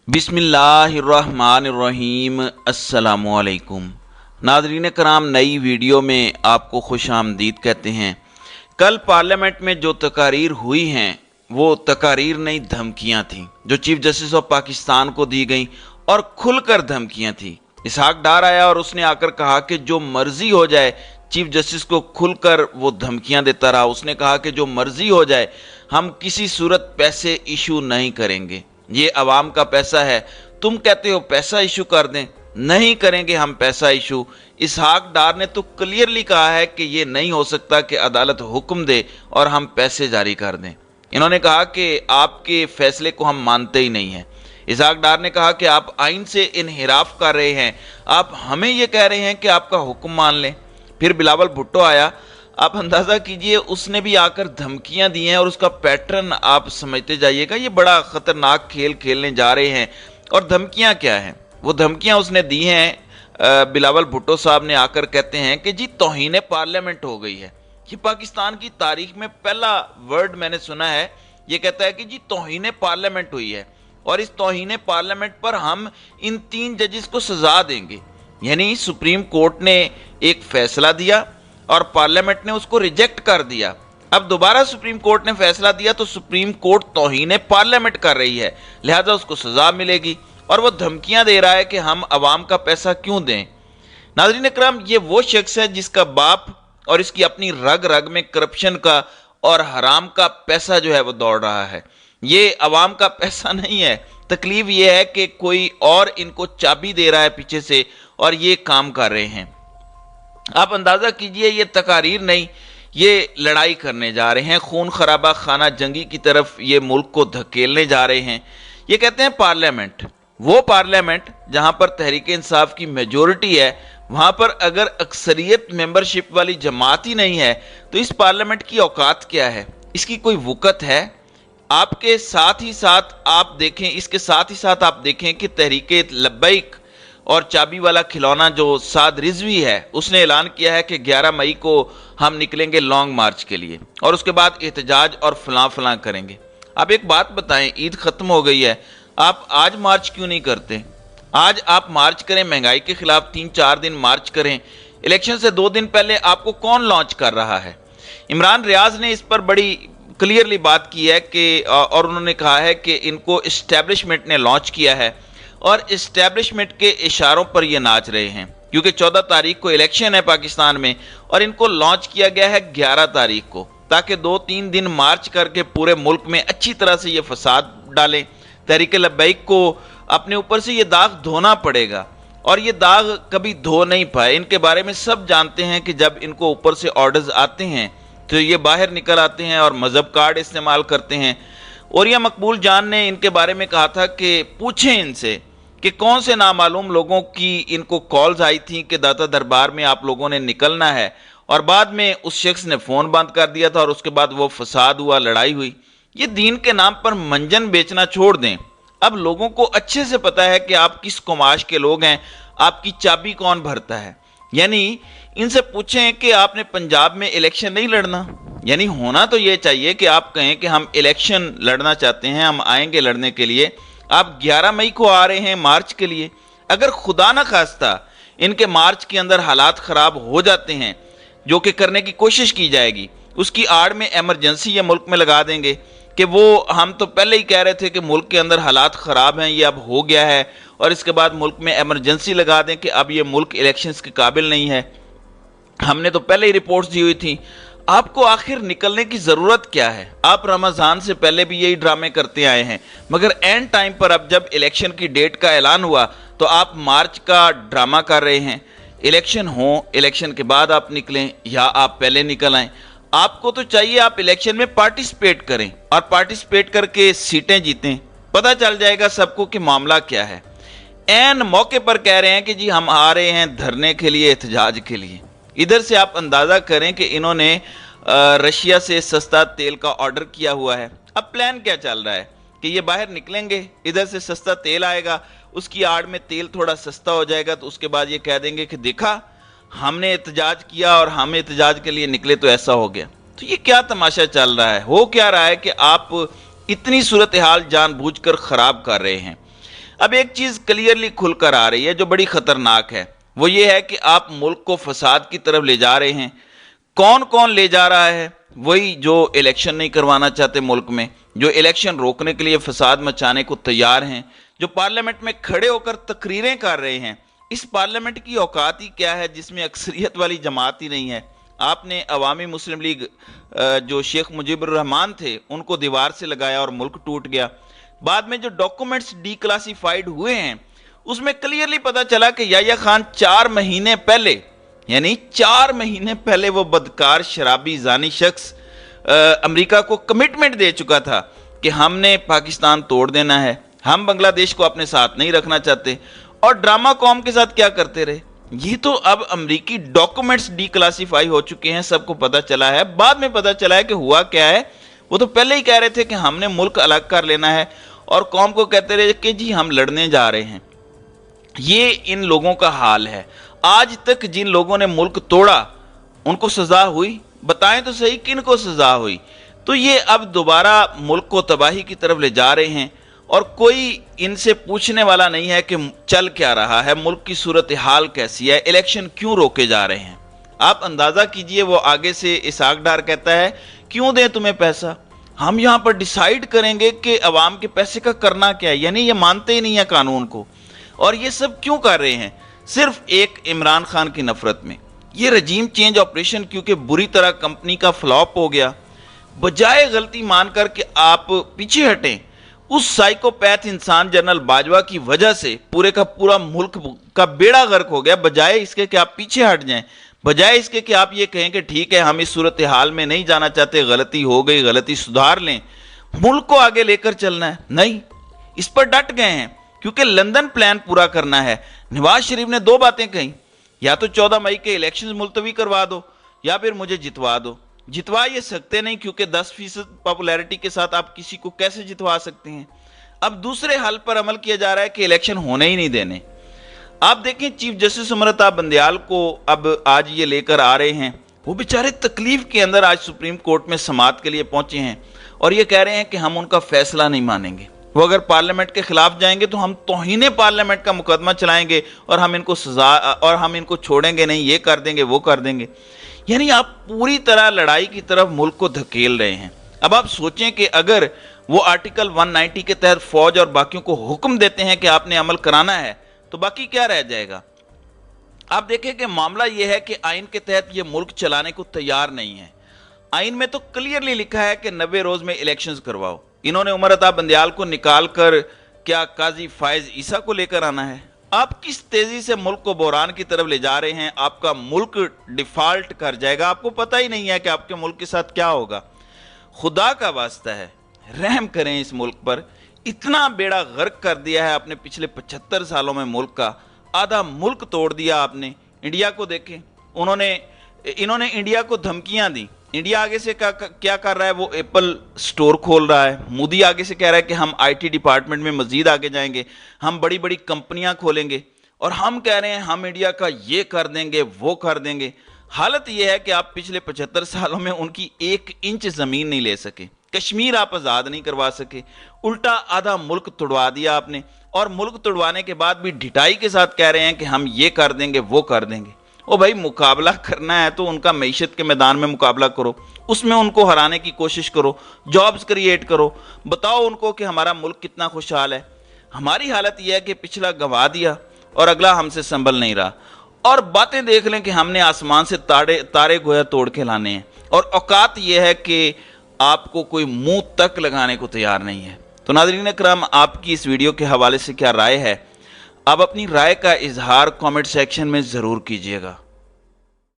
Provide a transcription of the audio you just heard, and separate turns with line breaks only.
बिस्मिल्लाहिर्रहमानिर्रहीम। अस्सलामुअलैकुम नाज़रीन कराम, नई वीडियो में आपको खुश आमदीद कहते हैं। कल पार्लियामेंट में जो तकारीर हुई हैं वो तकारीर नहीं, धमकियां थीं जो चीफ जस्टिस ऑफ पाकिस्तान को दी गई, और खुलकर धमकियां थी। इसहाक डार आया और उसने आकर कहा कि जो मर्जी हो जाए, चीफ जस्टिस को खुलकर वो धमकियां देता रहा। उसने कहा कि जो मर्जी हो जाए, हम किसी सूरत पैसे इशू नहीं करेंगे, ये अवाम का पैसा है, तुम कहते हो पैसा इशू कर दें, नहीं करेंगे हम पैसा इशू। इसहाक डार ने तो क्लियरली कहा है कि ये नहीं हो सकता कि अदालत हुक्म दे और हम पैसे जारी कर दें। इन्होंने कहा कि आपके फैसले को हम मानते ही नहीं हैं। इसहाक डार ने कहा कि आप आइन से इनहिराफ कर रहे हैं, आप हमें ये कह रहे हैं कि आपका हुक्म मान लें। फिर बिलावल भुट्टो आया, आप अंदाज़ा कीजिए, उसने भी आकर धमकियां दी हैं और उसका पैटर्न आप समझते जाइएगा। ये बड़ा ख़तरनाक खेल खेलने जा रहे हैं। और धमकियां क्या हैं? वो धमकियां उसने दी हैं, बिलावल भुट्टो साहब ने आकर कहते हैं कि जी तौहीन पार्लियामेंट हो गई है। ये पाकिस्तान की तारीख में पहला वर्ड मैंने सुना है। ये कहता है कि जी तौहीन पार्लियामेंट हुई है और इस तौहीन पार्लियामेंट पर हम इन 3 जजेस को सजा देंगे। यानी सुप्रीम कोर्ट ने एक फैसला दिया और पार्लियामेंट ने उसको रिजेक्ट कर दिया। अब दोबारा सुप्रीम कोर्ट ने फैसला दिया तो सुप्रीम कोर्ट तौहीन पार्लियामेंट कर रही है, लिहाजा उसको सजा मिलेगी। और वो धमकियां दे रहा है कि हम अवाम का पैसा क्यों दें। नाज़रीन इकराम, ये वो शख्स है जिसका बाप और इसकी अपनी रग रग में करप्शन का और हराम का पैसा जो है वो दौड़ रहा है। ये अवाम का पैसा नहीं है। तकलीफ ये है कि कोई और इनको चाबी दे रहा है पीछे से और ये काम कर रहे हैं। आप अंदाज़ा कीजिए, ये तकारीर नहीं, ये लड़ाई करने जा रहे हैं, खून खराबा खाना जंगी की तरफ ये मुल्क को धकेलने जा रहे हैं। ये कहते हैं पार्लियामेंट, वो पार्लियामेंट जहां पर तहरीक इंसाफ की मेजॉरिटी है, वहां पर अगर अक्सरियत मेंबरशिप वाली जमात ही नहीं है तो इस पार्लियामेंट की औकात क्या है, इसकी कोई वक़्त है? आपके साथ ही साथ आप देखें, इसके साथ ही साथ आप देखें कि तहरीक लब्बैक और चाबी वाला खिलौना जो साद रिजवी है, उसने ऐलान किया है कि 11 मई को हम निकलेंगे लॉन्ग मार्च के लिए और उसके बाद एहतजाज और फलां फलां करेंगे। आप एक बात बताएं, ईद खत्म हो गई है, आप आज मार्च क्यों नहीं करते? आज आप मार्च करें, महंगाई के खिलाफ 3-4 दिन मार्च करें। इलेक्शन से 2 दिन पहले आपको कौन लॉन्च कर रहा है? इमरान रियाज ने इस पर बड़ी क्लियरली बात की है कि और उन्होंने कहा है कि इनको इस्टेब्लिशमेंट ने लॉन्च किया है और इस्टेब्लिशमेंट के इशारों पर ये नाच रहे हैं, क्योंकि 14 तारीख को इलेक्शन है पाकिस्तान में और इनको लॉन्च किया गया है 11 तारीख को, ताकि 2-3 दिन मार्च करके पूरे मुल्क में अच्छी तरह से ये फसाद डालें। तहरीक लब्बैक को अपने ऊपर से ये दाग धोना पड़ेगा और ये दाग कभी धो नहीं पाए। इनके बारे में सब जानते हैं कि जब इनको ऊपर से ऑर्डर्स आते हैं तो ये बाहर निकल आते हैं और मजहब कार्ड इस्तेमाल करते हैं। और यह मकबूल जान ने इनके बारे में कहा था कि पूछें इनसे कि कौन से नामालूम लोगों की इनको कॉल्स आई थी कि दाता दरबार में आप लोगों ने निकलना है, और बाद में उस शख्स ने फ़ोन बंद कर दिया था और उसके बाद वो फसाद हुआ, लड़ाई हुई। ये दीन के नाम पर मंजन बेचना छोड़ दें। अब लोगों को अच्छे से पता है कि आप किस कुमाश के लोग हैं, आपकी चाबी कौन भरता है। यानी इनसे पूछें कि आपने पंजाब में इलेक्शन नहीं लड़ना। यानी होना तो ये चाहिए कि आप कहें कि हम इलेक्शन लड़ना चाहते हैं, हम आएंगे लड़ने के लिए। आप 11 मई को आ रहे हैं मार्च के लिए। अगर खुदा ना खास्ता इनके मार्च के अंदर हालात ख़राब हो जाते हैं, जो कि करने की कोशिश की जाएगी, उसकी आड़ में एमरजेंसी ये मुल्क में लगा देंगे कि वो हम तो पहले ही कह रहे थे कि मुल्क के अंदर हालात ख़राब हैं, ये अब हो गया है, और इसके बाद मुल्क में एमरजेंसी लगा दें कि अब ये मुल्क इलेक्शंस के काबिल नहीं है। हमने तो पहले ही रिपोर्ट्स दी हुई थी। आपको आखिर निकलने की ज़रूरत क्या है? आप रमज़ान से पहले भी यही ड्रामे करते आए हैं, मगर एंड टाइम पर अब जब इलेक्शन की डेट का ऐलान हुआ तो आप मार्च का ड्रामा कर रहे हैं। इलेक्शन हो, इलेक्शन के बाद आप निकलें या आप पहले निकल आएँ। आपको तो चाहिए आप इलेक्शन में पार्टिसिपेट करें और पार्टिसिपेट करके सीटें जीतें। पता चल जाएगा सबको कि मामला क्या है। एन मौके पर कह रहे हैं कि जी हम आ रहे हैं धरने के लिए, एहतजाज के लिए। इधर से आप अंदाज़ा करें कि इन्होंने रशिया से सस्ता तेल का ऑर्डर किया हुआ है। अब प्लान क्या चल रहा है कि ये बाहर निकलेंगे, इधर से सस्ता तेल आएगा, उसकी आड़ में तेल थोड़ा सस्ता हो जाएगा, तो उसके बाद ये कह देंगे कि देखा हमने एहतजाज किया और हम एहतजाज के लिए निकले तो ऐसा हो गया। तो ये क्या तमाशा चल रहा है? हो क्या रहा है कि आप इतनी सूरत हाल जानबूझकर ख़राब कर रहे हैं। اب ایک چیز کلیئرلی کھل کر آ رہی ہے جو بڑی خطرناک ہے، وہ یہ ہے کہ آپ ملک کو فساد کی طرف لے جا رہے ہیں۔ کون کون لے جا رہا ہے؟ وہی جو الیکشن نہیں کروانا چاہتے ملک میں، جو الیکشن روکنے کے لیے فساد مچانے کو تیار ہیں، جو پارلیمنٹ میں کھڑے ہو کر تقریریں کر رہے ہیں۔ اس پارلیمنٹ کی اوقات ہی کیا ہے جس میں اکثریت والی جماعت ہی نہیں ہے؟ آپ نے عوامی مسلم لیگ جو شیخ مجیب الرحمان تھے ان کو دیوار سے لگایا اور ملک ٹوٹ گیا۔ بعد میں جو ڈاکومنٹس ڈی کلاسیفائیڈ ہوئے ہیں اس میں کلیئرلی پتا چلا کہ یحییٰ خان 4 مہینے پہلے، یعنی 4 مہینے پہلے وہ بدکار شرابی زانی شخص امریکہ کو کمٹمنٹ دے چکا تھا کہ ہم نے پاکستان توڑ دینا ہے، ہم بنگلہ دیش کو اپنے ساتھ نہیں رکھنا چاہتے، اور ڈرامہ قوم کے ساتھ کیا کرتے رہے۔ یہ تو اب امریکی ڈاکومنٹس ڈی کلاسیفائی ہو چکے ہیں، سب کو پتا چلا ہے۔ بعد میں پتا چلا ہے کہ ہوا کیا ہے، وہ تو پہلے ہی کہہ رہے تھے کہ ہم نے ملک الگ کر لینا ہے، اور قوم کو کہتے رہے کہ جی ہم لڑنے جا رہے ہیں۔ یہ ان لوگوں کا حال ہے۔ آج تک جن لوگوں نے ملک توڑا ان کو سزا ہوئی؟ بتائیں تو صحیح کن کو سزا ہوئی؟ تو یہ اب دوبارہ ملک کو تباہی کی طرف لے جا رہے ہیں، اور کوئی ان سے پوچھنے والا نہیں ہے کہ چل کیا رہا ہے، ملک کی صورتحال کیسی ہے، الیکشن کیوں روکے جا رہے ہیں۔ آپ اندازہ کیجئے، وہ آگے سے اسحاق ڈار کہتا ہے کیوں دیں تمہیں پیسہ، ہم یہاں پر ڈیسائیڈ کریں گے کہ عوام کے پیسے کا کرنا کیا ہے۔ یعنی یہ مانتے ہی نہیں ہیں قانون کو، اور یہ سب کیوں کر رہے ہیں؟ صرف ایک عمران خان کی نفرت میں۔ یہ رجیم چینج آپریشن کیونکہ بری طرح کمپنی کا فلاپ ہو گیا، بجائے غلطی مان کر کہ آپ پیچھے ہٹیں، اس سائیکوپیتھ انسان جنرل باجوہ کی وجہ سے پورے کا پورا ملک کا بیڑا غرق ہو گیا۔ بجائے اس کے کہ آپ پیچھے ہٹ جائیں، بجائے اس کے کہ آپ یہ کہیں کہ ٹھیک ہے ہم اس صورتحال میں نہیں جانا چاہتے، غلطی ہو گئی، غلطی سدھار لیں، ملک کو آگے لے کر چلنا ہے، نہیں، اس پر ڈٹ گئے ہیں کیونکہ لندن پلان پورا کرنا ہے۔ نواز شریف نے 2 باتیں کہیں، یا تو 14 مئی کے الیکشنز ملتوی کروا دو یا پھر مجھے جتوا دو۔ جتوا یہ سکتے نہیں کیونکہ 10% پاپولیرٹی کے ساتھ آپ کسی کو کیسے جتوا سکتے ہیں۔ اب دوسرے حل پر عمل کیا جا رہا ہے کہ الیکشن ہونے ہی نہیں دینے۔ آپ دیکھیں چیف جسٹس امرتا بندیال کو اب آج یہ لے کر آ رہے ہیں، وہ بیچارے تکلیف کے اندر آج سپریم کورٹ میں سماعت کے لیے پہنچے ہیں، اور یہ کہہ رہے ہیں کہ ہم ان کا فیصلہ نہیں مانیں گے، وہ اگر پارلیمنٹ کے خلاف جائیں گے تو ہم توہین پارلیمنٹ کا مقدمہ چلائیں گے، اور ہم ان کو سزا اور ہم ان کو چھوڑیں گے نہیں، یہ کر دیں گے وہ کر دیں گے۔ یعنی آپ پوری طرح لڑائی کی طرف ملک کو دھکیل رہے ہیں۔ اب آپ سوچیں کہ اگر وہ آرٹیکل 190 کے تحت فوج اور باقیوں کو حکم دیتے ہیں کہ آپ نے عمل کرانا ہے تو باقی کیا رہ جائے گا؟ آپ دیکھیں کہ معاملہ یہ ہے کہ آئین کے تحت یہ ملک چلانے کو تیار نہیں ہے۔ آئین میں تو کلیئرلی لکھا ہے کہ 90 روز میں الیکشنز کرواؤ۔ انہوں نے عمر عطا بندیال کو نکال کر کیا قاضی فائز عیسیٰ کو لے کر آنا ہے؟ آپ کس تیزی سے ملک کو بحران کی طرف لے جا رہے ہیں، آپ کا ملک ڈیفالٹ کر جائے گا، آپ کو پتہ ہی نہیں ہے کہ آپ کے ملک کے ساتھ کیا ہوگا۔ خدا کا واسطہ ہے رحم کریں اس ملک پر، اتنا بیڑا غرق کر دیا ہے آپ نے پچھلے 75 سالوں میں ملک کا، آدھا ملک توڑ دیا آپ نے۔ انڈیا کو دیکھیں، انہوں نے انڈیا کو دھمکیاں دی، انڈیا آگے سے کیا کر رہا ہے، وہ ایپل سٹور کھول رہا ہے، مودی آگے سے کہہ رہا ہے کہ ہم آئی ٹی ڈپارٹمنٹ میں مزید آگے جائیں گے، ہم بڑی بڑی کمپنیاں کھولیں گے، اور ہم کہہ رہے ہیں ہم انڈیا کا یہ کر دیں گے وہ کر دیں گے۔ حالت یہ ہے کہ آپ پچھلے 75 سالوں میں ان کی 1 انچ زمین نہیں لے سکے، کشمیر آپ آزاد نہیں کروا سکے، الٹا آدھا ملک توڑوا دیا آپ نے، اور ملک توڑوانے کے بعد بھی ڈھٹائی کے ساتھ کہہ رہے ہیں کہ ہم یہ کر دیں گے وہ کر دیں گے۔ او بھائی، مقابلہ کرنا ہے تو ان کا معیشت کے میدان میں مقابلہ کرو، اس میں ان کو ہرانے کی کوشش کرو، جابز کریٹ کرو، بتاؤ ان کو کہ ہمارا ملک کتنا خوشحال ہے۔ ہماری حالت یہ ہے کہ پچھلا گوا دیا اور اگلا ہم سے سنبھل نہیں رہا، اور باتیں دیکھ لیں کہ ہم نے آسمان سے تارے گویا توڑ کے لانے ہیں، اور اوقات یہ ہے کہ آپ کو کوئی منہ تک لگانے کو تیار نہیں ہے۔ تو ناظرین اکرام، آپ کی اس ویڈیو کے حوالے سے کیا رائے ہے؟ آپ اپنی رائے کا اظہار کامنٹ سیکشن میں ضرور کیجیے گا۔